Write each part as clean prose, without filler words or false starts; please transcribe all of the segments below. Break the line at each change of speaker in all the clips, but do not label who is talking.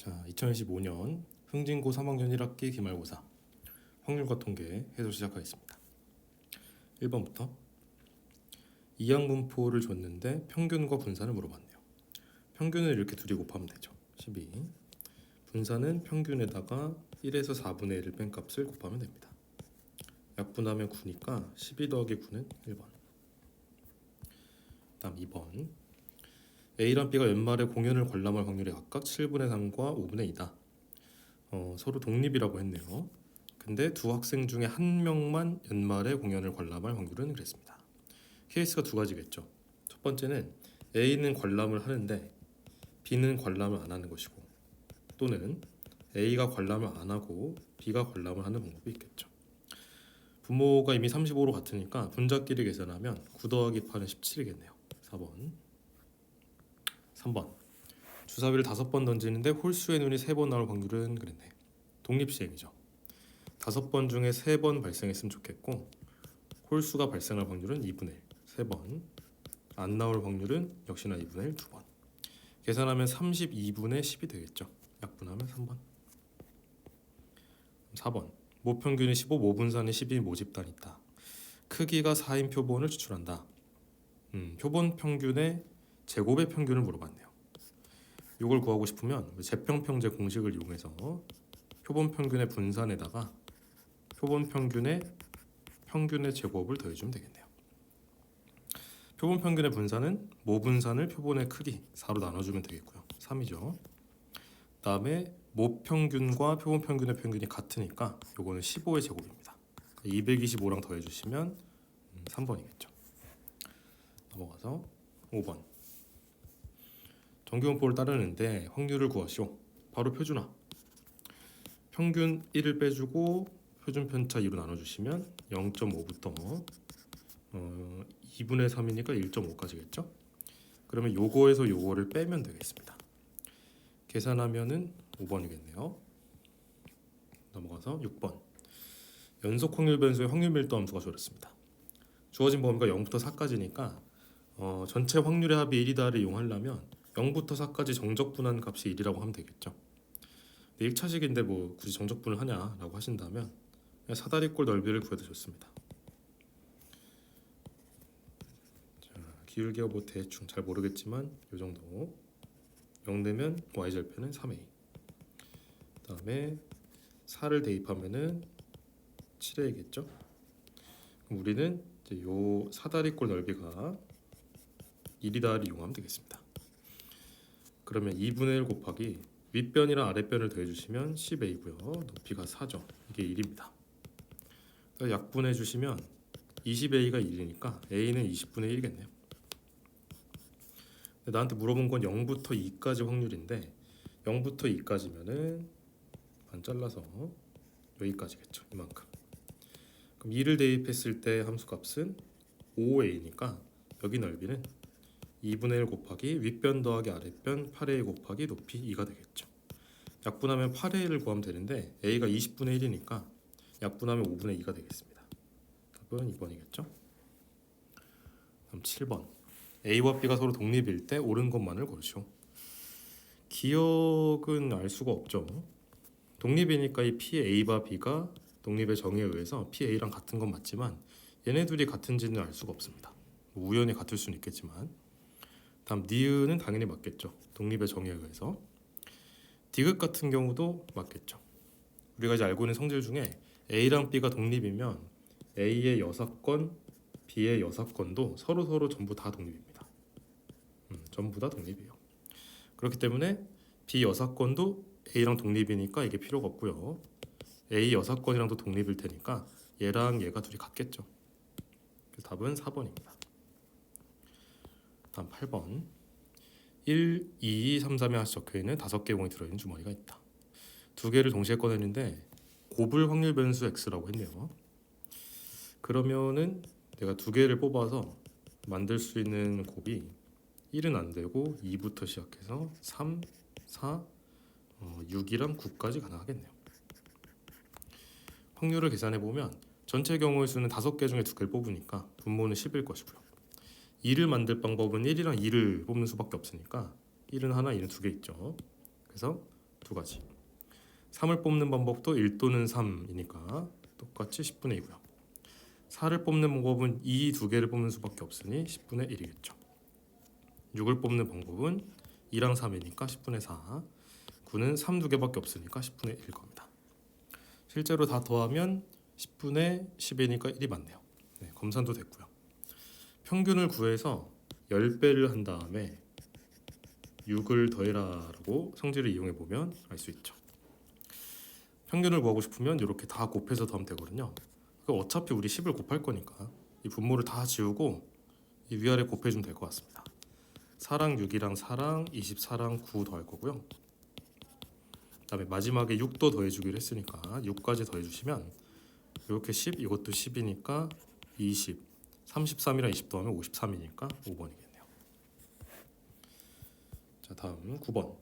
자, 2025년 흥진고 3학년 1학기 기말고사 확률과 통계 해설 시작하겠습니다. 1번부터 이항분포를 줬는데 평균과 분산을 물어봤네요. 평균을 이렇게 둘이 곱하면 되죠. 12. 분산은 평균에다가 1에서 4분의 1을 뺀 값을 곱하면 됩니다. 약분하면 9니까 12 더하기 9는 1번. 다음 2번 A랑 B가 연말에 공연을 관람할 확률이 각각 7분의 3과 5분의 2다. 서로 독립이라고 했네요. 근데 두 학생 중에 한 명만 연말에 공연을 관람할 확률은 그랬습니다. 케이스가 두 가지겠죠. 첫 번째는 A는 관람을 하는데 B는 관람을 안 하는 것이고, 또는 A가 관람을 안 하고 B가 관람을 하는 방법이 있겠죠. 분모가 이미 35로 같으니까 분자끼리 계산하면 9 더하기 8은 17이겠네요. 4번. 3번 주사위를 5번 던지는데 홀수의 눈이 3번 나올 확률은 그랬네. 독립시행이죠. 5번 중에 3번 발생했으면 좋겠고, 홀수가 발생할 확률은 2분의 1, 3번. 안 나올 확률은 역시나 2분의 1, 2번. 계산하면 32분의 10이 되겠죠. 약분하면 3번. 4번 모평균이 15, 모분산이 12 모집단이 있다. 크기가 4인 표본을 추출한다. 표본 평균의 제곱의 평균을 물어봤네요. 이걸 구하고 싶으면 재평평제 공식을 이용해서 표본 평균의 분산에다가 표본 평균의 제곱을 더해주면 되겠네요. 표본 평균의 분산은 모분산을 표본의 크기 4로 나눠주면 되겠고요. 3이죠. 다음에 모평균과 표본 평균의 평균이 같으니까 요거는 15의 제곱입니다. 225랑 더해주시면 3번이겠죠. 넘어가서 5번 정규분포를 따르는데 확률을 구하시오. 바로 표준화. 평균 1을 빼주고 표준 편차 2로 나눠주시면 0.5부터 2분의 3이니까 1.5까지겠죠. 그러면 요거에서 요거를 빼면 되겠습니다. 계산하면은 5번이겠네요. 넘어가서 6번 연속 확률 변수의 확률 밀도 함수가 주어졌습니다. 주어진 범위가 0부터 4까지니까 전체 확률의 합이 1이다를 이용하려면 0부터 4까지 정적분한 값이 1이라고 하면 되겠죠. 1차식인데 뭐 굳이 정적분을 하냐라고 하신다면 그냥 사다리꼴 넓이를 구해도 좋습니다. 자, 기울기가 뭐 대충 잘 모르겠지만 이 정도. 0 되면 y절편은 3a. 그다음에 4를 대입하면은 7a겠죠. 그럼 우리는 이제 요 사다리꼴 넓이가 1이다를 이용하면 되겠습니다. 그러면 2분의 1 곱하기 윗변이랑 아랫변을 더해주시면 10a고요. 높이가 4죠. 이게 1입니다. 약분해 주시면 20a가 1이니까 a는 20분의 1이겠네요. 나한테 물어본 건 0부터 2까지 확률인데 0부터 2까지면은 반 잘라서 여기까지겠죠. 이만큼. 그럼 2를 대입했을 때 함수값은 5a니까 여기 넓이는 2분의 1 곱하기 윗변 더하기 아랫변 8a 곱하기 높이 2가 되겠죠. 약분하면 8a를 구하면 되는데 a가 20분의 1이니까 약분하면 5분의 2가 되겠습니다. 답은 2번이겠죠. 그럼 7번 a와 b가 서로 독립일 때 옳은 것만을 고르시오. 기억은 알 수가 없죠. 독립이니까 이 PA와 B가 독립의 정의에 의해서 PA랑 같은 건 맞지만 얘네 둘이 같은지는 알 수가 없습니다. 우연히 같을 수는 있겠지만. 다음 니은은 당연히 맞겠죠. 독립의 정의에 의해서. 디귿 같은 경우도 맞겠죠. 우리가 이제 알고 있는 성질 중에 A랑 B가 독립이면 A의 6건, B의 6건도 서로 전부 다 독립입니다. 전부 다 독립이에요. 그렇기 때문에 B 6건도 A랑 독립이니까 이게 필요가 없고요. A 6건이랑도 독립일 테니까 얘랑 얘가 둘이 같겠죠. 그래서 답은 4번입니다. 다음 8번 1, 2, 3, 3에 하나씩 적혀있는 5개의 공이 들어있는 주머니가 있다. 두 개를 동시에 꺼내는데 곱을 확률 변수 x라고 했네요. 그러면은 내가 두 개를 뽑아서 만들 수 있는 곱이 1은 안 되고 2부터 시작해서 3, 4, 6이랑 9까지 가능하겠네요. 확률을 계산해 보면 전체 경우의 수는 5개 중에 2개를 뽑으니까 분모는 10일 것이고요. 2를 만들 방법은 1이랑 2를 뽑는 수밖에 없으니까 1은 하나, 2는 2개 있죠. 그래서 두 가지. 3을 뽑는 방법도 1 또는 3이니까 똑같이 10분의 2고요. 4를 뽑는 방법은 이 두 개를 뽑는 수밖에 없으니 10분의 1이겠죠. 6을 뽑는 방법은 2랑 3이니까 10분의 4. 9는 3 두 개밖에 없으니까 10분의 1일 겁니다. 실제로 다 더하면 10분의 10이니까 1이 맞네요. 네, 검산도 됐고요. 평균을 구해서 10배를 한 다음에 6을 더해라라고 성질을 이용해 보면 알 수 있죠. 평균을 구하고 싶으면 이렇게 다 곱해서 더하면 되거든요. 어차피 우리 10을 곱할 거니까 이 분모를 다 지우고 이 위아래 곱해주면 될 것 같습니다. 4랑 6이랑 4랑 24랑 9 더할 거고요. 그 다음에 마지막에 6도 더해주기로 했으니까 6까지 더해주시면 이렇게 10, 이것도 10이니까 20, 33이랑 20 더하면 53이니까 5번이겠네요. 자, 다음 9번.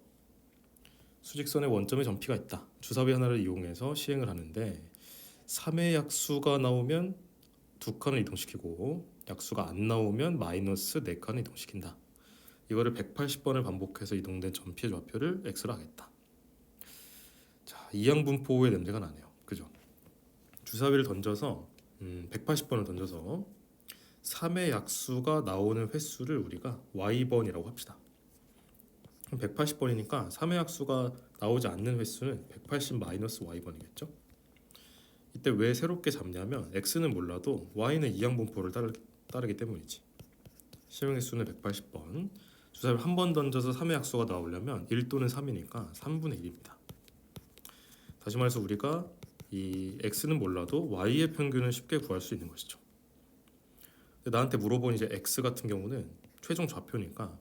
수직선의 원점에 점피가 있다. 주사위 하나를 이용해서 시행을 하는데 3의 약수가 나오면 2칸을 이동시키고 약수가 안 나오면 마이너스 4칸을 이동시킨다. 이거를 180번을 반복해서 이동된 점피의 좌표를 x로 하겠다. 자, 이항분포의 냄새가 나네요. 그죠? 주사위를 던져서 180번을 던져서 3의 약수가 나오는 횟수를 우리가 y번이라고 합시다. 180번이니까 3의 약수가 나오지 않는 횟수는 180 마이너스 y번이겠죠. 이때 왜 새롭게 잡냐면 x는 몰라도 y는 이항분포를 따르기 때문이지. 실행 횟수는 180번. 주사위를 한 번 던져서 3의 약수가 나오려면 1 또는 3이니까 3분의 1입니다. 다시 말해서 우리가 이 x는 몰라도 y의 평균을 쉽게 구할 수 있는 것이죠. 근데 나한테 물어본 이제 x 같은 경우는 최종 좌표니까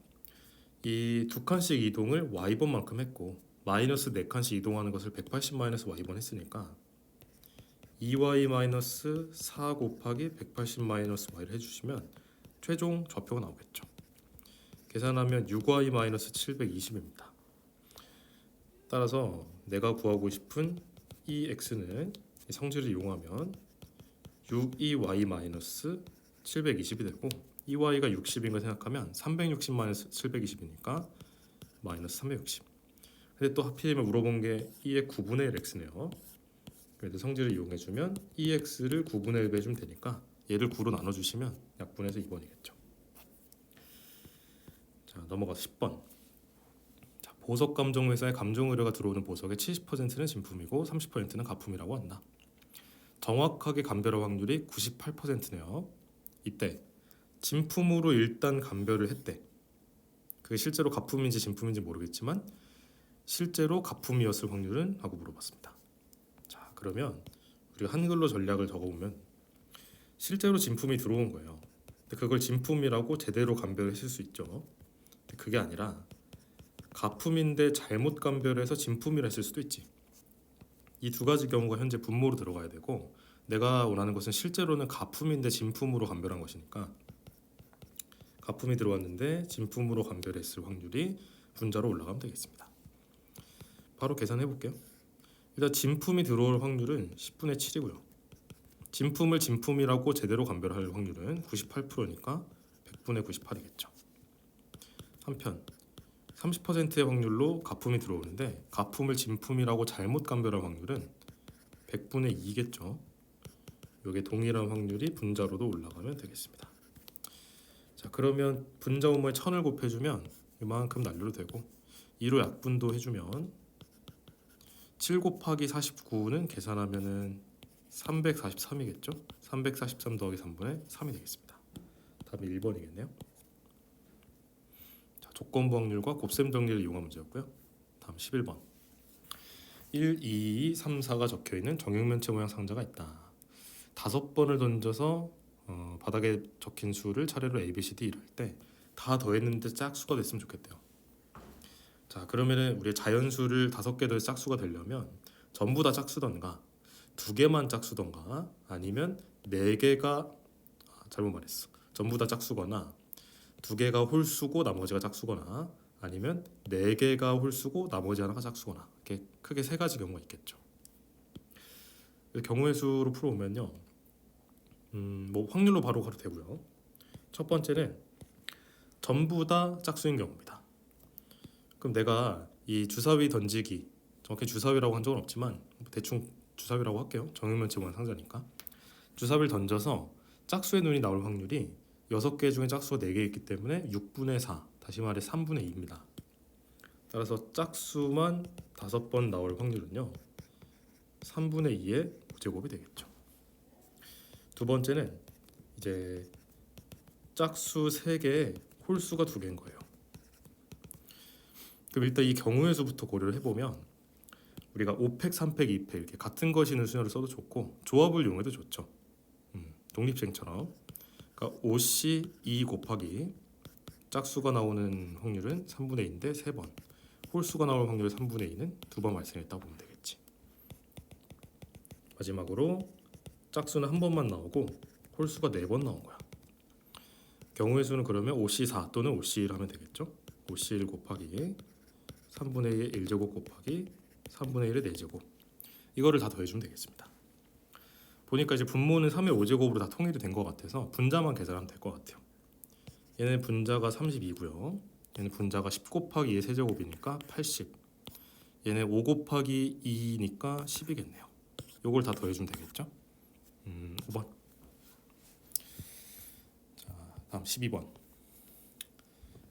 이 2칸씩 이동을 y번만큼 했고 마이너스 4칸씩 이동하는 것을 180 마이너스 y번 했으니까 2y 마이너스 4 곱하기 180 마이너스 y를 해주시면 최종 좌표가 나오겠죠. 계산하면 6y 마이너스 720입니다. 따라서 내가 구하고 싶은 이 x는 이 성질을 이용하면 6y 마이너스 720이 되고 이 y가 60인 걸 생각하면 360 마이너스 720이니까 마이너스 360. 근데 또 하필이면 물어본 게 2의 9분의 1 x네요. 그래서 성질을 이용해주면 2x를 9분의 1 해주면 되니까 얘를 9로 나눠주시면 약분해서 2번이겠죠. 자, 넘어가서 10번. 자, 보석 감정 회사에 감정 의뢰가 들어오는 보석의 70%는 진품이고 30%는 가품이라고 한다. 정확하게 감별할 확률이 98%네요. 이때 진품으로 일단 감별을 했대. 그게 실제로 가품인지 진품인지 모르겠지만 실제로 가품이었을 확률은? 하고 물어봤습니다. 자, 그러면 우리가 한글로 전략을 적어보면 실제로 진품이 들어온 거예요. 근데 그걸 진품이라고 제대로 감별했을 수 있죠. 근데 그게 아니라 가품인데 잘못 감별해서 진품이라 했을 수도 있지. 이 두 가지 경우가 현재 분모로 들어가야 되고 내가 원하는 것은 실제로는 가품인데 진품으로 감별한 것이니까 가품이 들어왔는데 진품으로 감별했을 확률이 분자로 올라가면 되겠습니다. 바로 계산해 볼게요. 일단 진품이 들어올 확률은 10분의 7이고요. 진품을 진품이라고 제대로 감별할 확률은 98%니까 100분의 98이겠죠. 한편 30%의 확률로 가품이 들어오는데 가품을 진품이라고 잘못 감별할 확률은 100분의 2겠죠. 이게 동일한 확률이 분자로도 올라가면 되겠습니다. 자, 그러면 분자 분모에 1000을 곱해주면 이만큼 난료로 되고 2로 약분도 해주면 7 곱하기 49는 계산하면은 343이겠죠. 343 더하기 3분의 3이 되겠습니다. 답이 1번이겠네요. 자, 조건부 확률과 곱셈 정리를 이용한 문제였고요. 다음 11번. 1, 2, 3, 4가 적혀있는 정육면체 모양 상자가 있다. 5번을 던져서 바닥에 적힌 수를 차례로 A, B, C, D 이럴 때 다 더했는데 짝수가 됐으면 좋겠대요. 자, 그러면은 우리 자연수를 5개 더해서 짝수가 되려면 전부 다 짝수던가 2개만 짝수던가 아니면 4개가 잘못 말했어. 전부 다 짝수거나 2개가 홀수고 나머지가 짝수거나 아니면 4개가 홀수고 나머지 하나가 짝수거나 이렇게 크게 3가지 경우가 있겠죠. 경우의 수로 풀어보면요. 뭐 확률로 바로 가도 되고요. 첫 번째는 전부 다 짝수인 경우입니다. 그럼 내가 이 주사위 던지기 정확히 주사위라고 한 적은 없지만 대충 주사위라고 할게요. 정육면체 모양 상자니까. 주사위를 던져서 짝수의 눈이 나올 확률이 6개 중에 짝수가 4개 있기 때문에 6분의 4, 다시 말해 3분의 2입니다. 따라서 짝수만 5번 나올 확률은요 3분의 2의 5제곱이 되겠죠. 두 번째는 이제 짝수 3개에 홀수가 2개인 거예요. 그럼 일단 이 경우의 수부터 고려를 해보면 우리가 5팩, 3팩, 2팩 이렇게 같은 것이 있는 수녀를 써도 좋고 조합을 이용해도 좋죠. 독립생처럼. 그러니까 5C 2 곱하기 짝수가 나오는 확률은 3분의 2인데 3번, 홀수가 나올 확률 3분의 2는 2번 발생했다고 보면 되겠지. 마지막으로 짝수는 한 번만 나오고 홀수가 4번 나온 거야. 경우의 수는 그러면 5C4 또는 5C1 하면 되겠죠. 5C1 곱하기 3분의 2의 1제곱 곱하기 3분의 1의 4제곱, 이거를 다 더해주면 되겠습니다. 보니까 이제 분모는 3의 5제곱으로 다 통일이 된 것 같아서 분자만 계산하면 될 것 같아요. 얘는 분자가 32고요. 얘는 분자가 10 곱하기 2의 세제곱이니까 80. 얘는 5 곱하기 2니까 10이겠네요. 요걸 다 더해주면 되겠죠. 5번. 자, 다음 12번.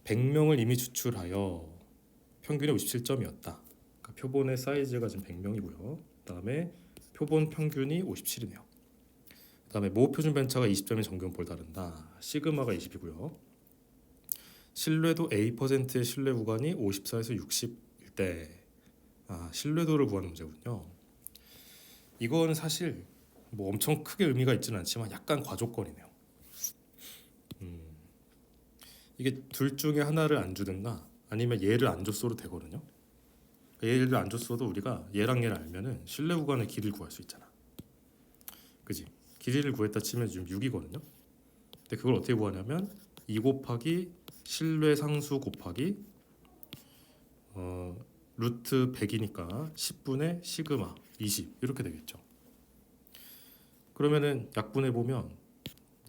100명을 이미 추출하여 평균이 57점이었다. 그러니까 표본의 사이즈가 지금 100명이고요. 그다음에 표본 평균이 57이네요. 그다음에 모 표준 편차가 20점의 정교분포를 따른다. 시그마가 20이고요. 신뢰도 A%의 신뢰 구간이 54에서 60일 때, 신뢰도를 구하는 문제군요. 이건 사실 뭐 엄청 크게 의미가 있지는 않지만 약간 과조건이네요. 이게 둘 중에 하나를 안 주든가 아니면 얘를 안 줬어도 되거든요. 얘를 안 줬어도 우리가 얘랑 얘를 알면은 신뢰 구간의 길이를 구할 수 있잖아. 그지? 길이를 구했다 치면 지금 6이거든요. 근데 그걸 어떻게 구하냐면 2 곱하기 신뢰 상수 곱하기 루트 100이니까 10분의 시그마 20 이렇게 되겠죠. 그러면은 약분해 보면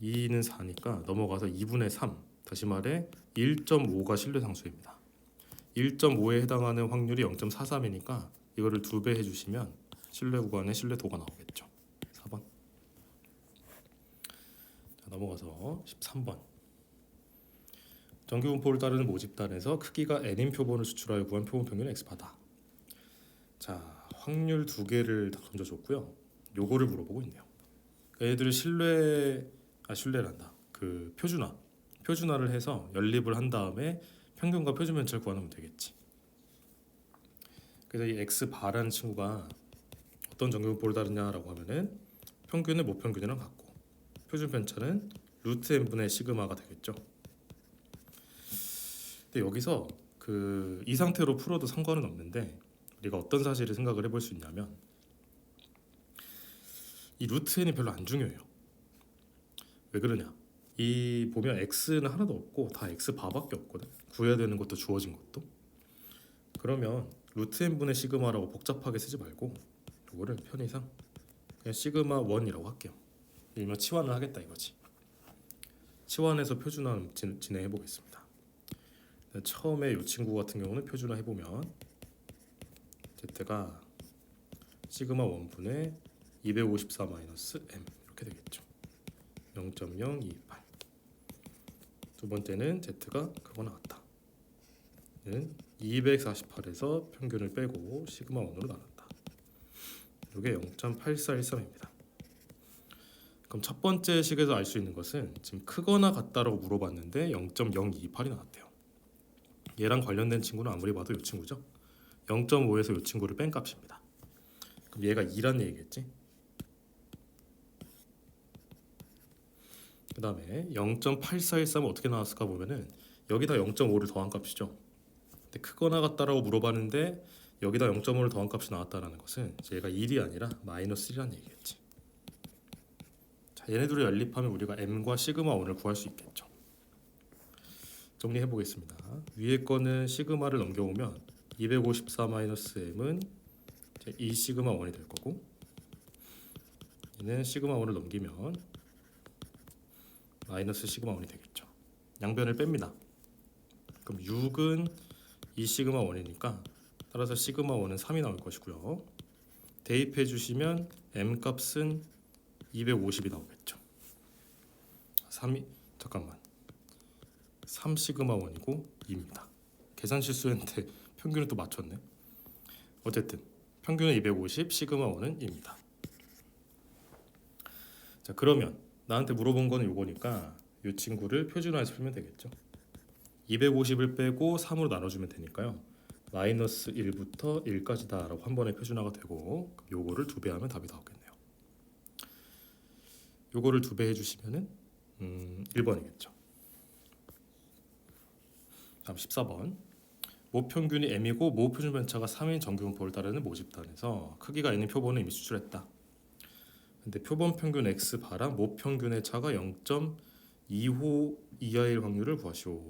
2는 4니까 넘어가서 2분의 3, 다시 말해 1.5가 신뢰 상수입니다. 1.5에 해당하는 확률이 0.43이니까 이거를 2배 해주시면 신뢰 구간의 신뢰도가 나오겠죠. 4번. 자, 넘어가서 13번. 정규분포를 따르는 모집단에서 크기가 n인 표본을 수출하여 구한 표본 평균은 x바다. 자, 확률 2개를 다 던져줬고요. 요거를 물어보고 있네요. 얘들을 신뢰란다. 그 표준화를 해서 연립을 한 다음에 평균과 표준 편차를 구하면 되겠지. 그래서 이 x 바라는 친구가 어떤 정규분포를 따르냐라고 하면은 평균은 모평균이랑 같고 표준 편차는 루트 n분의 시그마가 되겠죠. 근데 여기서 이 상태로 풀어도 상관은 없는데 우리가 어떤 사실을 생각을 해볼 수 있냐면 이 루트 n이 별로 안 중요해요. 왜 그러냐? 이 보면 x는 하나도 없고 다 x 바밖에 없거든. 구해야 되는 것도 주어진 것도. 그러면 루트 n분의 시그마라고 복잡하게 쓰지 말고 이거를 편의상 그냥 시그마 1이라고 할게요. 일명 치환을 하겠다 이거지. 치환해서 표준화 진행해 보겠습니다. 처음에 이 친구 같은 경우는 표준화 해보면 z가 시그마 1분의 254 마이너스 m 이렇게 되겠죠. 0.028. 두 번째는 z가 그거 나왔다. 얘는 248에서 평균을 빼고 시그마 1으로 나눈다. 이게 0.8413입니다. 그럼 첫 번째 식에서 알 수 있는 것은 지금 크거나 같다라고 물어봤는데 0.028이 나왔대요. 얘랑 관련된 친구는 아무리 봐도 이 친구죠. 0.5에서 이 친구를 뺀 값입니다. 그럼 얘가 2란 얘기겠지. 그 다음에 0.8413은 어떻게 나왔을까 보면은 여기다 0.5를 더한 값이죠. 근데 크거나 같다라고 물어봤는데 여기다 0.5를 더한 값이 나왔다는 것은 얘가 1이 아니라 마이너스 1이라는 얘기겠지. 자, 얘네들을 연립하면 우리가 m과 시그마 1을 구할 수 있겠죠. 정리해 보겠습니다. 위에 거는 시그마를 넘겨오면 254 마이너스 m은 2 시그마 1이 될 거고, 얘는 시그마 1을 넘기면 마이너스 시그마 1이 되겠죠. 양변을 뺍니다. 그럼 6은 2 시그마 1이니까 따라서 시그마 1은 3이 나올 것이고요. 대입해 주시면 m 값은 250이 나오겠죠. 3이 잠깐만 3 시그마 1이고 2입니다. 계산 실수했는데 평균을 또 맞췄네. 어쨌든 평균은 250, 시그마 1은 2입니다. 자, 그러면 나한테 물어본 거는 요거니까 이 친구를 표준화해서 풀면 되겠죠. 250을 빼고 3으로 나눠주면 되니까요. 마이너스 1부터 1까지다 라고 한 번에 표준화가 되고 요거를 2배 하면 답이 나오겠네요. 요거를 2배 해주시면은 1번이겠죠. 다음 14번. 모 평균이 m이고 모 표준 편차가 3인 정규분포를 따르는 모집단에서 크기가 n인 표본을 이미 추출했다. 근데 표본 평균 x 바랑 모 평균의 차가 0.25 이하일 확률을 구하시오.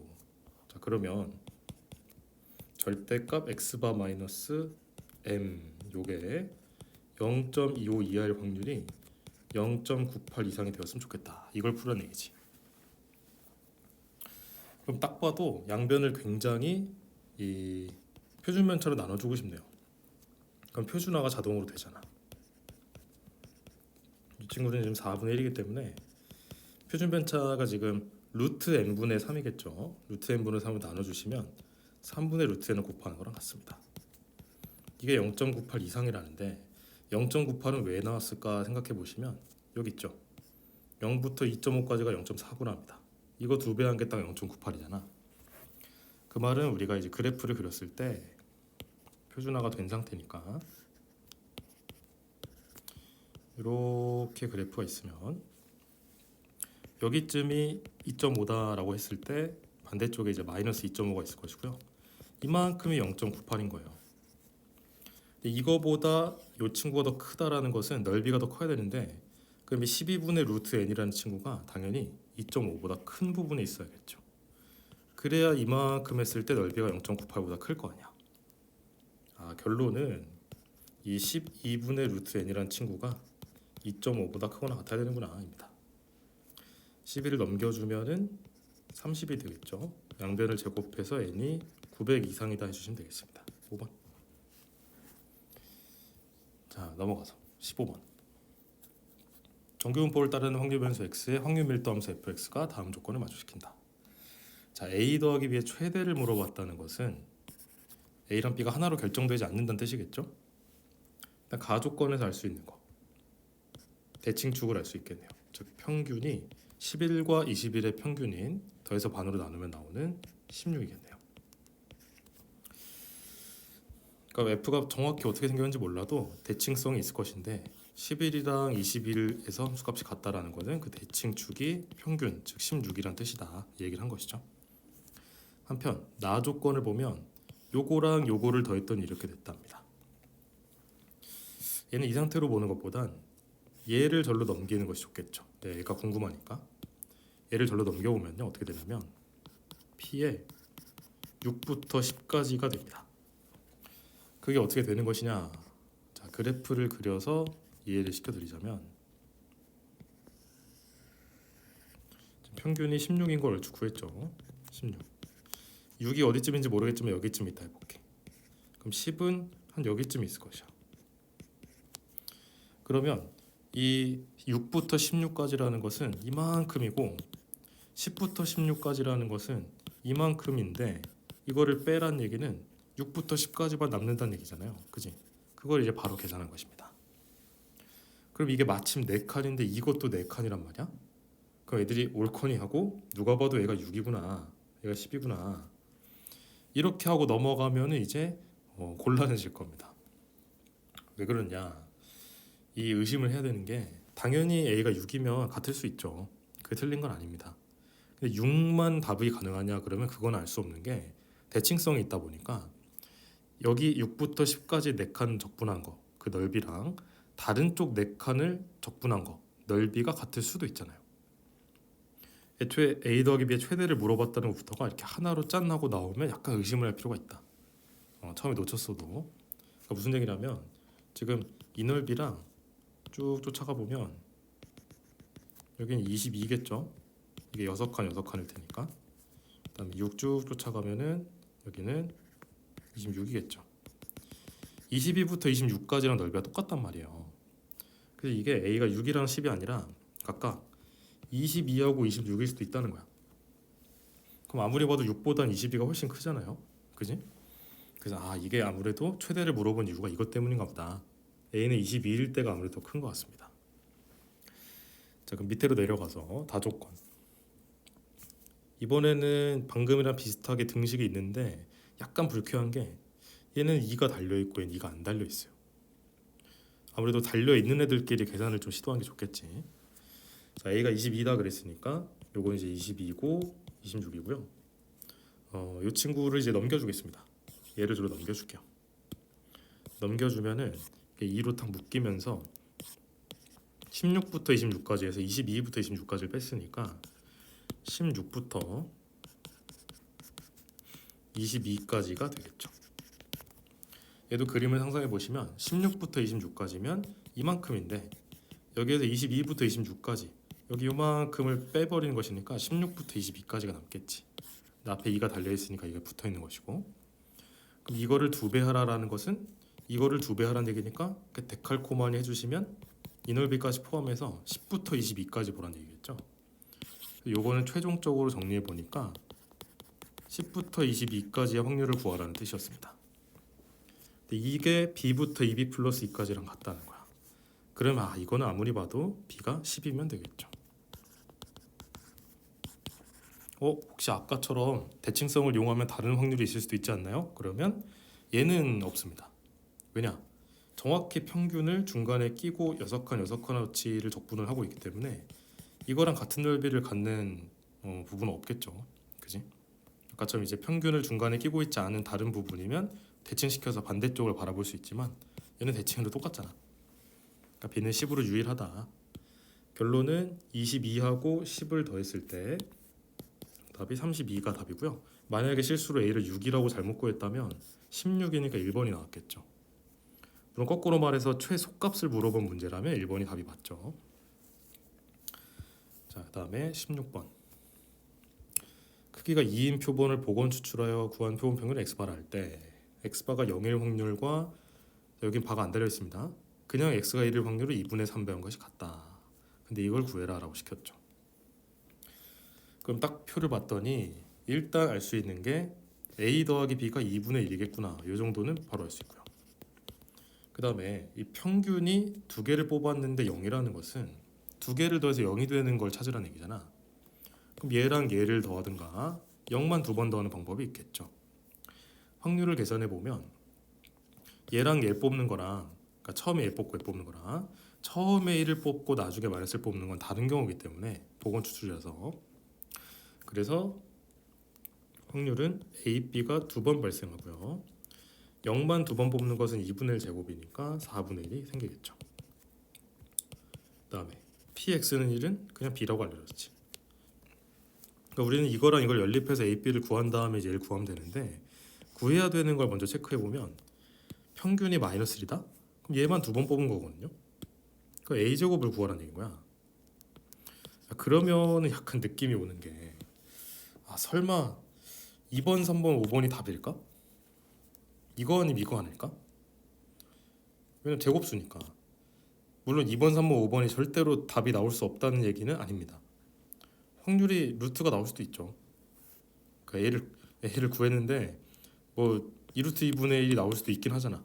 자, 그러면 절대값 x바 마이너스 m 요게 0.25 이하일 확률이 0.98 이상이 되었으면 좋겠다. 이걸 풀어내야지. 그럼 딱 봐도 양변을 굉장히 이 표준 편차로 나눠주고 싶네요. 그럼 표준화가 자동으로 되잖아. 이 친구는 지금 4분의 1이기 때문에 표준 편차가 지금 루트 n분의 3이겠죠. 루트 n분의 3을 나눠주시면 3분의 루트 n을 곱하는 거랑 같습니다. 이게 0.98 이상이라는데 0.98은 왜 나왔을까 생각해 보시면 여기 있죠. 0부터 2.5까지가 0.49랍니다. 이거 2배 한 게 딱 0.98이잖아. 그 말은 우리가 이제 그래프를 그렸을 때 표준화가 된 상태니까 이렇게 그래프가 있으면 여기쯤이 2.5다라고 했을 때 반대쪽에 이제 마이너스 2.5가 있을 것이고요. 이만큼이 0.98인 거예요. 근데 이거보다 이 친구가 더 크다라는 것은 넓이가 더 커야 되는데 그럼 이 12분의 루트 n이라는 친구가 당연히 2.5보다 큰 부분에 있어야겠죠. 그래야 이만큼 했을 때 넓이가 0.98보다 클 거 아니야. 결론은 이 12분의 루트 n이라는 친구가 2.5보다 크거나 같아야 되는구나 입니다. 12를 넘겨주면은 30이 되겠죠. 양변을 제곱해서 n이 900 이상이다 해주시면 되겠습니다. 5번. 자, 넘어가서 15번. 정규분포를 따르는 확률 변수 x의 확률 밀도 함수 fx가 다음 조건을 만족시킨다. 자, a 더하기 b의 최대를 물어봤다는 것은 a랑 b가 하나로 결정되지 않는다는 뜻이겠죠. 일단 가조건에서 알 수 있는 거, 대칭축을 알 수 있겠네요. 즉 평균이 11과 21의 평균인 더해서 반으로 나누면 나오는 16이겠네요. 그러니까 f가 정확히 어떻게 생겼는지 몰라도 대칭성이 있을 것인데 11이랑 21에서 함수값이 같다라는 것은 그 대칭축이 평균, 즉 16이란 뜻이다. 이 얘기를 한 것이죠. 한편 나 조건을 보면 요거랑 요거를 더했더니 이렇게 됐답니다. 얘는 이 상태로 보는 것보단 얘를 절로 넘기는 것이 좋겠죠. 네, 얘가 궁금하니까. 얘를 절로 넘겨보면요 어떻게 되냐면 p에 6부터 10까지가 됩니다. 그게 어떻게 되는 것이냐. 자, 그래프를 그려서 이해를 시켜드리자면 평균이 16인 걸 얼추 구했죠. 16. 6이 어디쯤인지 모르겠지만 여기쯤 있다 해볼게. 그럼 10은 한 여기쯤 있을 것이야. 그러면 이 6부터 16까지라는 것은 이만큼이고 10부터 16까지라는 것은 이만큼인데 이거를 빼란 얘기는 6부터 10까지만 남는다는 얘기잖아요. 그지? 그걸 이제 바로 계산한 것입니다. 그럼 이게 마침 4칸인데 이것도 4칸이란 말이야? 그럼 애들이 옳거니 하고 누가 봐도 얘가 6이구나 얘가 10이구나 이렇게 하고 넘어가면 이제 곤란해질 겁니다. 왜 그러냐, 이 의심을 해야 되는 게 당연히 A가 6이면 같을 수 있죠. 그게 틀린 건 아닙니다. 근데 6만 답이 가능하냐 그러면 그건 알 수 없는 게 대칭성이 있다 보니까 여기 6부터 10까지 4칸 적분한 거 그 넓이랑 다른 쪽 4칸을 적분한 거 넓이가 같을 수도 있잖아요. 애초에 A 더하기 B의 최대를 물어봤다는 것부터가 이렇게 하나로 짠 하고 나오면 약간 의심을 할 필요가 있다. 처음에 놓쳤어도. 그러니까 무슨 얘기냐면 지금 이 넓이랑 쭉 쫓아가 보면 여기는 22겠죠. 이게 6칸일 테니까. 그다음에 6 쭉 쫓아가면은 여기는 26이겠죠. 22부터 26까지랑 넓이가 똑같단 말이에요. 그래서 이게 A가 6이랑 10이 아니라 각각 22하고 26일 수도 있다는 거야. 그럼 아무리 봐도 6보단 22가 훨씬 크잖아요. 그지? 그래서 이게 아무래도 최대를 물어본 이유가 이것 때문인가 보다. A는 22일 때가 아무래도 더 큰 것 같습니다. 자, 그럼 밑으로 내려가서 다조건. 이번에는 방금이랑 비슷하게 등식이 있는데 약간 불쾌한 게 얘는 2가 달려있고 얘는 2가 안 달려있어요. 아무래도 달려있는 애들끼리 계산을 좀 시도하는 게 좋겠지. 자, A가 22다 그랬으니까 요건 이제 22고 26이고요. 이 친구를 이제 넘겨주겠습니다. 얘를 저로 넘겨줄게요. 넘겨주면은 2로 탁 묶이면서 16부터 26까지 해서 22부터 26까지를 뺐으니까 16부터 22까지가 되겠죠. 얘도 그림을 상상해 보시면 16부터 26까지면 이만큼인데 여기에서 22부터 26까지 여기 요만큼을 빼버리는 것이니까 16부터 22까지가 남겠지. 앞에 2가 달려있으니까 이게 붙어있는 것이고, 그럼 이거를 2배 하라라는 것은 이거를 2배 하라는 얘기니까 데칼코마니 해주시면 이 넓이까지 포함해서 10부터 22까지 보라는 얘기겠죠. 요거는 최종적으로 정리해 보니까 10부터 22까지의 확률을 구하라는 뜻이었습니다. 이게 B부터 2B 플러스 2까지랑 같다는 거야. 그럼 이거는 아무리 봐도 B가 10이면 되겠죠. 혹시 아까처럼 대칭성을 이용하면 다른 확률이 있을 수도 있지 않나요? 그러면 얘는 없습니다. 왜냐? 정확히 평균을 중간에 끼고 6칸어치를 적분을 하고 있기 때문에 이거랑 같은 넓이를 갖는 부분은 없겠죠. 그지? 아까처럼 이제 평균을 중간에 끼고 있지 않은 다른 부분이면 대칭시켜서 반대쪽을 바라볼 수 있지만 얘는 대칭으로 똑같잖아. 그러니까 B는 10으로 유일하다. 결론은 22하고 10을 더했을 때 답이 32가 답이고요. 만약에 실수로 A를 6이라고 잘못 구했다면 16이니까 1번이 나왔겠죠. 물론 거꾸로 말해서 최소값을 물어본 문제라면 1번이 답이 맞죠. 자, 그다음에 16번. 크기가 2인 표본을 복원 추출하여 구한 표본 평균을 x바라 할 때 x바가 0일 확률과 여긴 바가 안 달려 있습니다. 그냥 x가 1일 확률을 2분의 3 배운 것이 같다. 근데 이걸 구해라 라고 시켰죠. 그럼 딱 표를 봤더니 일단 알 수 있는 게 a 더하기 b가 2분의 1이겠구나. 이 정도는 바로 알 수 있고요. 그 다음에 이 평균이 두 개를 뽑았는데 0이라는 것은 두 개를 더해서 0이 되는 걸 찾으라는 얘기잖아. 그럼 얘랑 얘를 더하든가 0만 두 번 더하는 방법이 있겠죠. 확률을 계산해 보면 얘랑 얘 뽑는 거랑 그러니까 처음에 얘 뽑고 얘 뽑는 거랑 처음에 1을 뽑고 나중에 마이너스를 뽑는 건 다른 경우이기 때문에 복원 추출이라서 그래서 확률은 A, B가 두 번 발생하고요. 0만 두 번 뽑는 것은 2분의 1 제곱이니까 4분의 1이 생기겠죠. 그 다음에 PX는 1은 그냥 B라고 알려졌지. 그러니까 우리는 이거랑 이걸 연립해서 A, B를 구한 다음에 이제 얘를 구하면 되는데 구해야 되는 걸 먼저 체크해 보면 평균이 마이너스 1이다? 그럼 얘만 두 번 뽑은 거거든요. 그 A 제곱을 구하라는 얘기인 거야. 그러면은 약간 느낌이 오는 게 설마 2번, 3번, 5번이 답일까? 이거 아니면 이거 아닐까? 왜냐면 제곱수니까. 물론 2번, 3번, 5번이 절대로 답이 나올 수 없다는 얘기는 아닙니다. 확률이 루트가 나올 수도 있죠. 그러니까 A를 구했는데 뭐 2루트 2분의 1이 나올 수도 있긴 하잖아.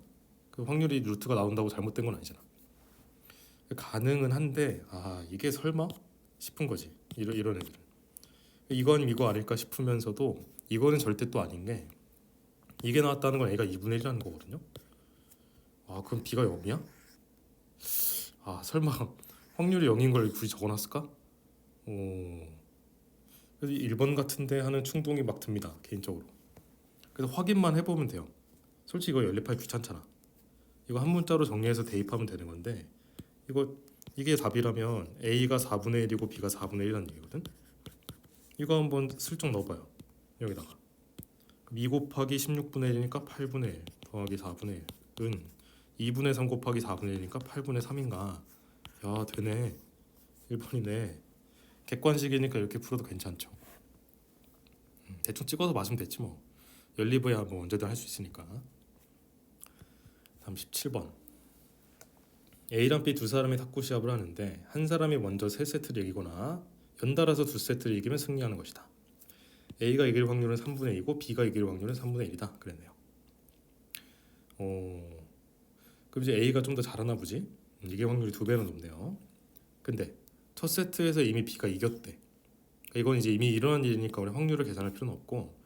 그 확률이 루트가 나온다고 잘못된 건 아니잖아. 가능은 한데 이게 설마 싶은 거지. 이런 애들은. 이거 아니면 이거 아닐까 싶으면서도 이거는 절대 또 아닌 게 이게 나왔다는 건 A가 2분의 1이라는 거거든요. 그럼 B가 0이야? 설마 확률이 0인 걸 굳이 적어놨을까? 그래서 1번 같은데 하는 충동이 막 듭니다. 개인적으로. 그래서 확인만 해보면 돼요. 솔직히 이거 연립하기 귀찮잖아. 이거 한 문자로 정리해서 대입하면 되는 건데 이게 답이라면 A가 4분의 1이고 B가 4분의 1이라는 얘기거든. 이거 한번 슬쩍 넣어봐요. 여기다가 2 곱하기 16분의 1이니까 8분의 1 더하기 4분의 1은 2분의 3 곱하기 4분의 1이니까 8분의 3인가. 야, 되네. 1번이네. 객관식이니까 이렇게 풀어도 괜찮죠. 대충 찍어서 맞으면 됐지 뭐. 연립이야 뭐 언제든 할 수 있으니까. 다음 17번. A랑 B 두 사람이 탁구 시합을 하는데 한 사람이 먼저 3세트를 이기거나 연달아서 2세트를 이기면 승리하는 것이다. A가 이길 확률은 3분의 2고 B가 이길 확률은 3분의 1이다. 그랬네요. 그럼 이제 A가 좀 더 잘하나 보지? 이길 확률이 2배나 높네요. 근데 첫 세트에서 이미 B가 이겼대. 이건 이제 이미 일어난 일이니까 우리 확률을 계산할 필요는 없고,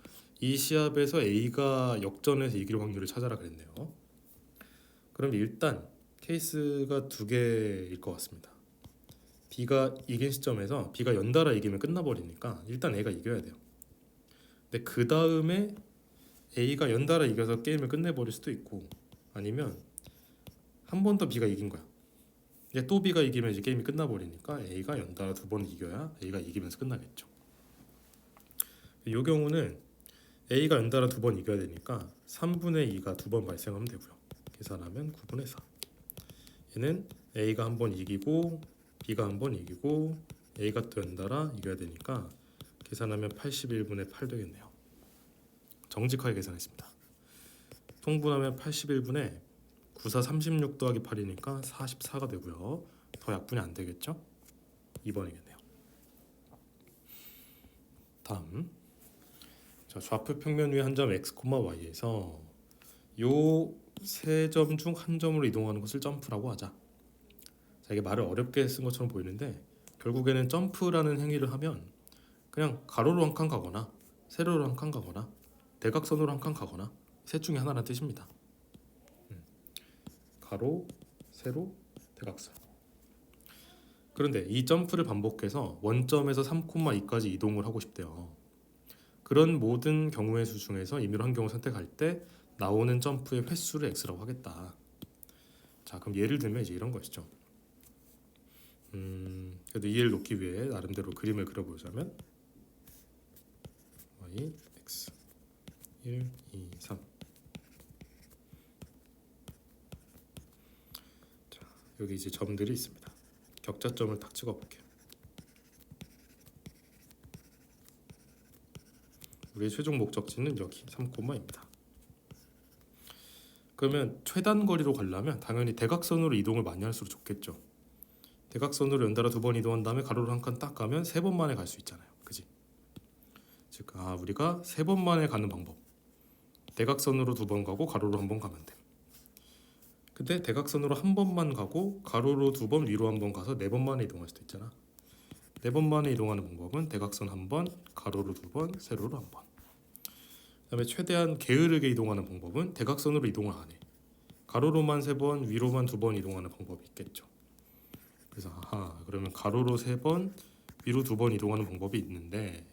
이 시합에서 A가 역전해서 이길 확률을 찾아라 그랬네요. 그럼 일단 케이스가 2개일 것 같습니다. B가 이긴 시점에서 B가 연달아 이기면 끝나버리니까 일단 A가 이겨야 돼요. 근데 그 다음에 A가 연달아 이겨서 게임을 끝내버릴 수도 있고, 아니면 한 번 더 B가 이긴 거야. 이제 또 B가 이기면 이제 게임이 끝나버리니까 A가 연달아 2번 이겨야 A가 이기면서 끝나겠죠. 이 경우는 A가 연달아 2번 이겨야 되니까 3분의 2가 2번 발생하면 되고요. 계산하면 9분의 4. 얘는 A가 한 번 이기고 B가 한 번 이기고 A가 또 연달아 이겨야 되니까 계산하면 81분의 8 되겠네요. 정직하게 계산했습니다. 통분하면 81분의 94 36 더하기 8이니까 44가 되고요. 더 약분이 안 되겠죠? 2번이겠네요. 다음. 자, 좌표 평면 위에 한 점 x, y에서 요 세 점 중 한 점으로 이동하는 것을 점프라고 하자. 자, 이게 말을 어렵게 쓴 것처럼 보이는데 결국에는 점프라는 행위를 하면 그냥 가로로 한 칸 가거나 세로로 한 칸 가거나 대각선으로 한 칸 가거나 셋 중에 하나라는 뜻입니다. 가로, 세로, 대각선. 그런데 이 점프를 반복해서 원점에서 3,2까지 이동을 하고 싶대요. 그런 모든 경우의 수 중에서 임의로 한 경우 선택할 때 나오는 점프의 횟수를 x라고 하겠다. 자, 그럼 예를 들면 이제 이런 것이죠. 그래도 이해를 돕기 위해 나름대로 그림을 그려보자면 y, x 1, 2, 3. 자, 여기 이제 점들이 있습니다. 격자점을 딱 찍어볼게요. 우리의 최종 목적지는 여기 3,입니다. 그러면 최단 거리로 가려면 당연히 대각선으로 이동을 많이 할수록 좋겠죠. 대각선으로 연달아 2번 이동한 다음에 가로로 한 칸 딱 가면 3번 만에 갈 수 있잖아요. 그지? 즉, 우리가 3번 만에 가는 방법. 대각선으로 2번 가고 가로로 1번 가면 돼. 근데 대각선으로 한 번만 가고 가로로 2번, 위로 1번 가서 4번 만에 이동할 수도 있잖아. 4번 만에 이동하는 방법은 대각선 1번, 가로로 2번, 세로로 1번. 그다음에 최대한 게으르게 이동하는 방법은 대각선으로 이동을 안 해. 가로로만 3번, 위로만 2번 이동하는 방법이 있겠죠. 그래서 그러면 가로로 3번, 위로 2번 이동하는 방법이 있는데,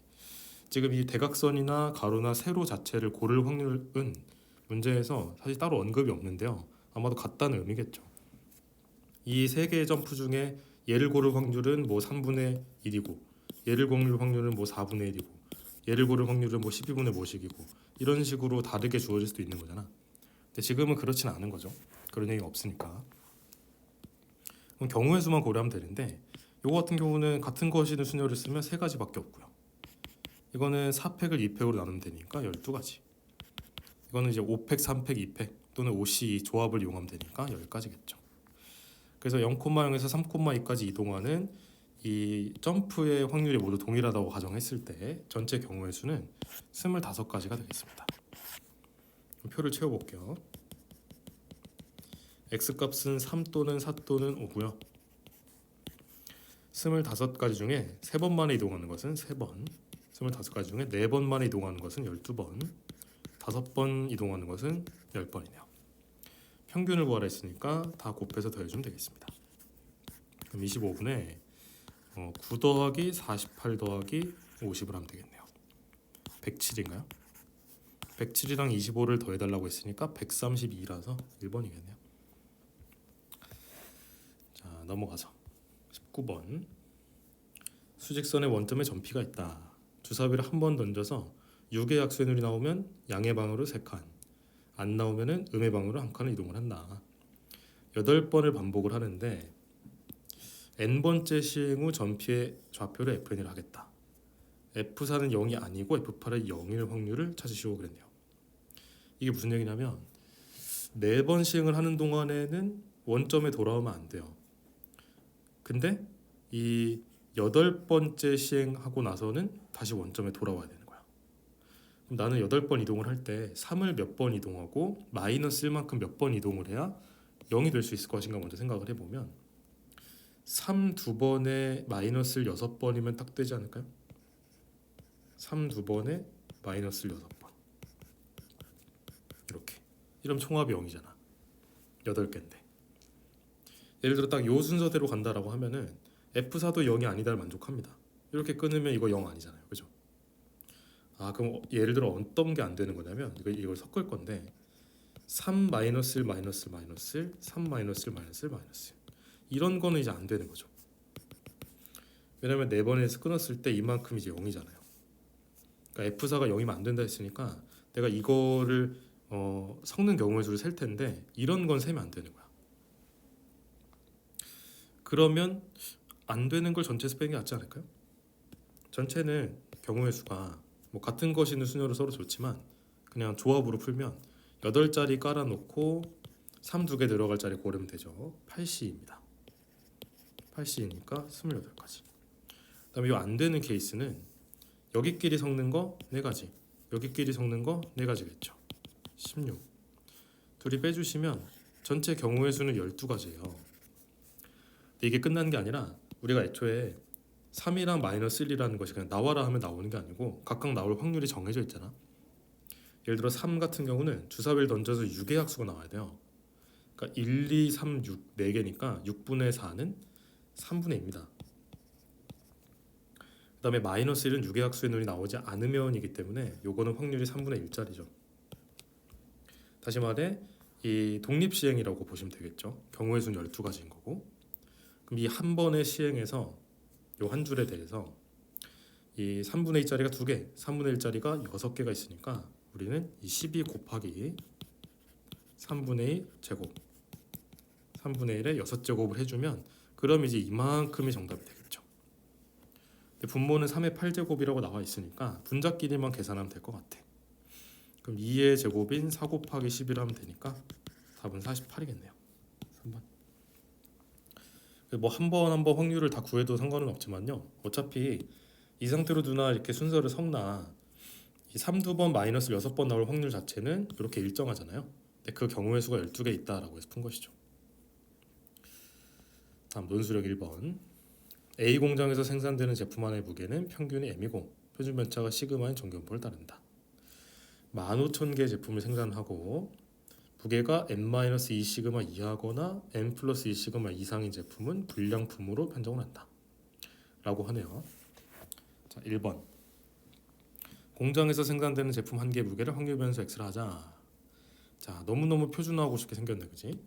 지금 이 대각선이나 가로나 세로 자체를 고를 확률은 문제에서 사실 따로 언급이 없는데요. 아마도 같다는 의미겠죠. 이 세 개의 점프 중에 얘를 고를 확률은 뭐 3분의 1이고 얘를 고를 확률은 뭐 4분의 1이고 얘를 고를 확률은 뭐 12분의 뭐씩이고 이런 식으로 다르게 주어질 수도 있는 거잖아. 근데 지금은 그렇진 않은 거죠. 그런 얘기가 없으니까. 그럼 경우의 수만 고려하면 되는데, 이거 같은 경우는 같은 거시는 수녀를 쓰면 3가지밖에 없고요. 이거는 4팩을 2팩으로 나누면 되니까 12가지. 이거는 이제 5팩, 3팩, 2팩 또는 5C 조합을 이용하면 되니까 10가지겠죠. 그래서 0,0에서 3,2까지 이동하는 이 점프의 확률이 모두 동일하다고 가정했을 때 전체 경우의 수는 25가지가 되겠습니다. 표를 채워볼게요. x값은 3 또는 4 또는 5고요. 25가지 중에 3번 만에 이동하는 것은 3번, 25가지 중에 4번 만에 이동하는 것은 12번, 5번 이동하는 것은 10번이네요. 평균을 구하라 했으니까 다 곱해서 더해주면 되겠습니다. 그럼 25분에 9 더하기 48 더하기 50을 하면 되겠네요. 107인가요? 107이랑 25를 더해달라고 했으니까 132라서 1번이겠네요. 자, 넘어가서 19번. 수직선의 원점에 점피가 있다. 주사위를 한 번 던져서 6의 약수의 눈이 나오면 양의 방으로 3칸, 안 나오면 음의 방으로 1칸을 이동을 한다. 8번을 반복을 하는데 n번째 시행 후 점피의 좌표를 fn을 하겠다. f4는 0이 아니고 f8의 0일 확률을 찾으시오 그랬네요. 이게 무슨 얘기냐면 4번 시행을 하는 동안에는 원점에 돌아오면 안 돼요. 근데 이 8번째 시행하고 나서는 다시 원점에 돌아와야 되는 거야. 그럼 나는 8번 이동을 할 때 3을 몇 번 이동하고 마이너스 1만큼 몇 번 이동을 해야 0이 될 수 있을 것인가 먼저 생각을 해보면 3 2번에 마이너스를 6번이면 딱 되지 않을까요? 3 2번에 마이너스를 6번 이렇게. 이러면 총합이 0이잖아. 8개인데. 예를 들어 딱 요 순서대로 간다라고 하면은 F4도 0이 아니다를 만족합니다. 이렇게 끊으면 이거 0 아니잖아요. 그죠? 아, 그럼 예를 들어 어떤 게 안 되는 거냐면 이걸 섞을 건데 3 마이너스 1 마이너스 1 마이너스 1 3 마이너스 1 마이너스 1 마이너스 1 이런 거는 이제 안 되는 거죠. 왜냐면 4번에서 끊었을 때 이만큼 이제 0이잖아요. 그러니까 F4가 0이면 안 된다 했으니까 내가 이거를 섞는 경우의 수를 셀 텐데 이런 건 세면 안 되는 거야. 그러면 안 되는 걸 전체에서 빼는 게 낫지 않을까요? 전체는 경우의 수가 뭐 같은 것이는 순서로 서로 좋지만 그냥 조합으로 풀면 8자리 깔아놓고 3 2개 들어갈 자리 고르면 되죠. 8C입니다. 8C니까 28가지. 그다음에 이 안 되는 케이스는 여기끼리 섞는 거 4가지, 여기끼리 섞는 거 4가지겠죠. 16. 둘이 빼주시면 전체 경우의 수는 12가지예요. 근데 이게 끝나는 게 아니라 우리가 애초에 3이랑 마이너스 1이라는 것이 그냥 나와라 하면 나오는 게 아니고 각각 나올 확률이 정해져 있잖아. 예를 들어 3 같은 경우는 주사위를 던져서 6의 합수가 나와야 돼요. 그러니까 1, 2, 3, 6 4개니까 6분의 4는 3분의 2입니다. 그 다음에 마이너스 1은 6의 합수의 눈이 나오지 않으면이기 때문에 요거는 확률이 3분의 1짜리죠. 다시 말해 이 독립시행이라고 보시면 되겠죠. 경우의 수는 12가지인 거고, 그럼 이 한 번의 시행에서 요 한 줄에 대해서 이 3분의 2짜리가 2개, 3분의 1짜리가 6개가 있으니까 우리는 이 12 곱하기 3분의 2 제곱 3분의 1에 6제곱을 해주면 그럼 이제 이만큼이 정답이 되겠죠. 근데 분모는 3의 8제곱이라고 나와 있으니까 분자끼리만 계산하면 될 것 같아. 그럼 2의 제곱인 4 곱하기 11 하면 되니까 답은 48이겠네요. 3번. 뭐 한 번 확률을 다 구해도 상관은 없지만요. 어차피 이 상태로 두나 이렇게 순서를 섞나 이 3, 2번 마이너스 6번 나올 확률 자체는 이렇게 일정하잖아요. 근데 그 경우의 수가 12개 있다라고 해서 푼 것이죠. 다음 논술력 1번. A 공장에서 생산되는 제품 하나의 무게는 평균이 m이고 표준 편차가 시그마인 정견법을 따른다. 15,000개의 제품을 생산하고 무게가 m-2 시그마 이하거나 m 플러스 2 시그마 이상인 제품은 불량품으로 판정을 한다. 라고 하네요. 자, 1번. 공장에서 생산되는 제품 한 개의 무게를 확률 변수 x를 하자. 자, 너무너무 표준화하고 싶게 생겼네, 그지?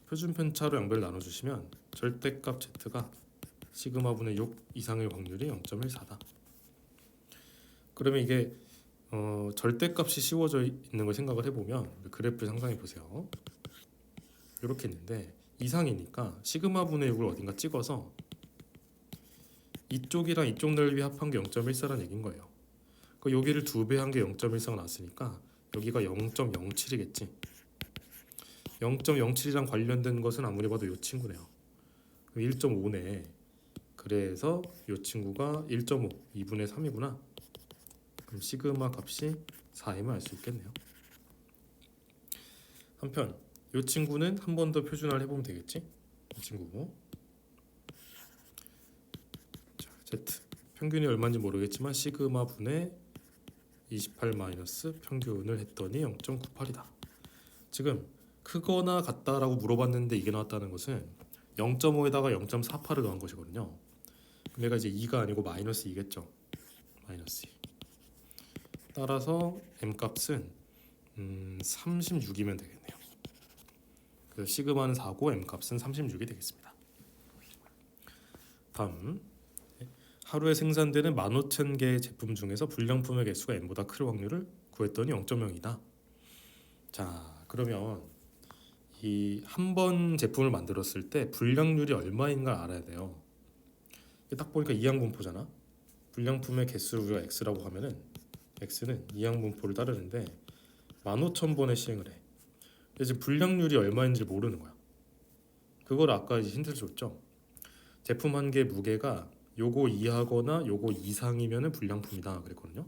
표준 편차로 양배를 나눠주시면 절대값 z가 시그마분의 6 이상일 확률이 0.14다. 그러면 이게 절대값이 씌워져 있는 걸 생각을 해보면 그래프를 상상해 보세요. 이렇게 있는데 이상이니까 시그마분의 6을 어딘가 찍어서 이쪽이랑 이쪽 넓이 합한 게 0.14라는 얘기인 거예요. 그 여기를 2배 한 게 0.14가 났으니까 여기가 0.07이겠지. 0.07이랑 관련된 것은 아무리 봐도 이 친구네요. 1.5네. 그래서 이 친구가 1.5, 2분의 3이구나. 그럼 시그마 값이 4임을 알 수 있겠네요. 한편 이 친구는 한 번 더 표준화를 해보면 되겠지. 이 친구고. 자, Z 평균이 얼마인지 모르겠지만 시그마 분의 28 마이너스 평균을 했더니 0.98이다. 지금 크거나 같다라고 물어봤는데 이게 나왔다는 것은 0.5에다가 0.48을 더한 것이거든요. 그럼 얘가 이제 2가 아니고 마이너스 2겠죠. 마이너스 2. 따라서 m 값은 36이면 되겠네요. 그래서 시그마는 4고 m 값은 36이 되겠습니다. 다음, 하루에 생산되는 15,000개의 제품 중에서 불량품의 개수가 m보다 클 확률을 구했더니 0.0이다. 자, 그러면 이 한 번 제품을 만들었을 때 불량률이 얼마인가 알아야 돼요. 딱 보니까 이항분포잖아. 불량품의 개수를 우리가 x라고 하면은 x는 이항분포를 따르는데 15,000번의 시행을 해. 지금 불량률이 얼마인지 모르는 거야. 그걸 아까 이제 힌트를 줬죠. 제품 한 개 무게가 요거 이하거나 요거 이상이면은 불량품이다 그랬거든요.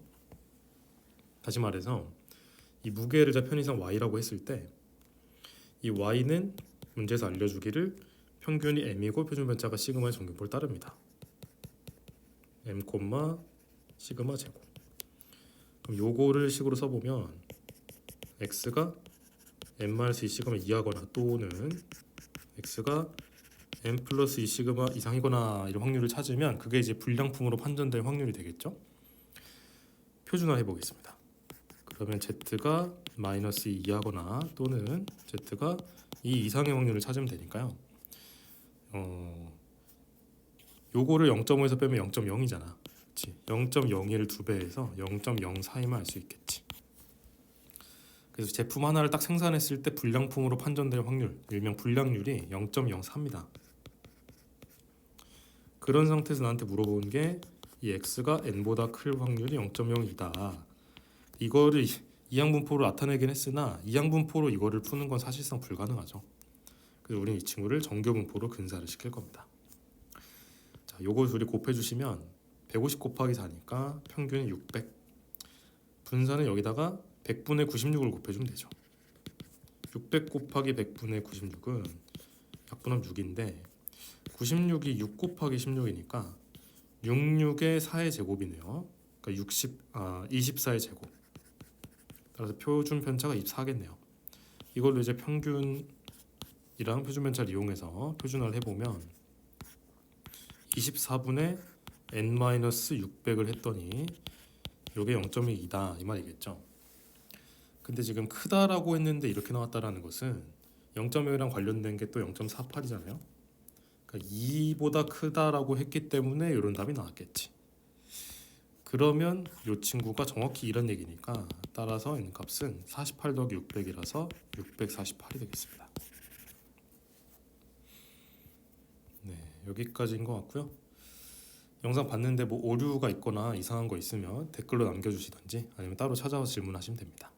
다시 말해서 이 무게를 자 편의상 y라고 했을 때 이 y는 문제에서 알려주기를 평균이 m이고 표준 편차가 시그마의 정규분포를 따릅니다. m, 시그마 제곱. 그럼 요거를 식으로 써보면 x가 m-2 시그마 이하거나 또는 x가 m 플러스 2 시그마 이상이거나 이런 확률을 찾으면 그게 이제 불량품으로 판정될 확률이 되겠죠. 표준화 해보겠습니다. 그러면 z가 마이너스 2 이하거나 또는 z가 2 이상의 확률을 찾으면 되니까요. 요거를 0.5에서 빼면 0.0이잖아. 그치? 0.01을 2배해서 0.04이면 알 수 있겠지. 그래서 제품 하나를 딱 생산했을 때 불량품으로 판정될 확률, 일명 불량률이 0.04입니다. 그런 상태에서 나한테 물어보는 게 이 x가 n보다 클 확률이 0.02다. 이거를 이항분포로 나타내긴 했으나 이항분포로 이거를 푸는 건 사실상 불가능하죠. 그래서 우리는 이 친구를 정교분포로 근사를 시킬 겁니다. 자, 요거 둘이 곱해주시면 150 곱하기 4니까 평균이 600. 분산은 여기다가 100분의 96을 곱해주면 되죠. 600 곱하기 100분의 96은 약분하면 6인데 96이 6 곱하기 16이니까 66의 4의 제곱이네요. 그러니까 24의 제곱. 따라서 표준 편차가 24겠네요. 이걸로 이제 평균이랑 표준 편차를 이용해서 표준화를 해보면 24분의 n-600을 했더니 이게 0.2다 이 말이겠죠. 근데 지금 크다라고 했는데 이렇게 나왔다라는 것은 0.1이랑 관련된 게 또 0.48이잖아요. 그러니까 2보다 크다라고 했기 때문에 이런 답이 나왔겠지. 그러면 이 친구가 정확히 이런 얘기니까 따라서 n 값은 48 더하기 600이라서 648이 되겠습니다. 네, 여기까지인 것 같고요. 영상 봤는데 뭐 오류가 있거나 이상한 거 있으면 댓글로 남겨주시던지 아니면 따로 찾아와서 질문하시면 됩니다.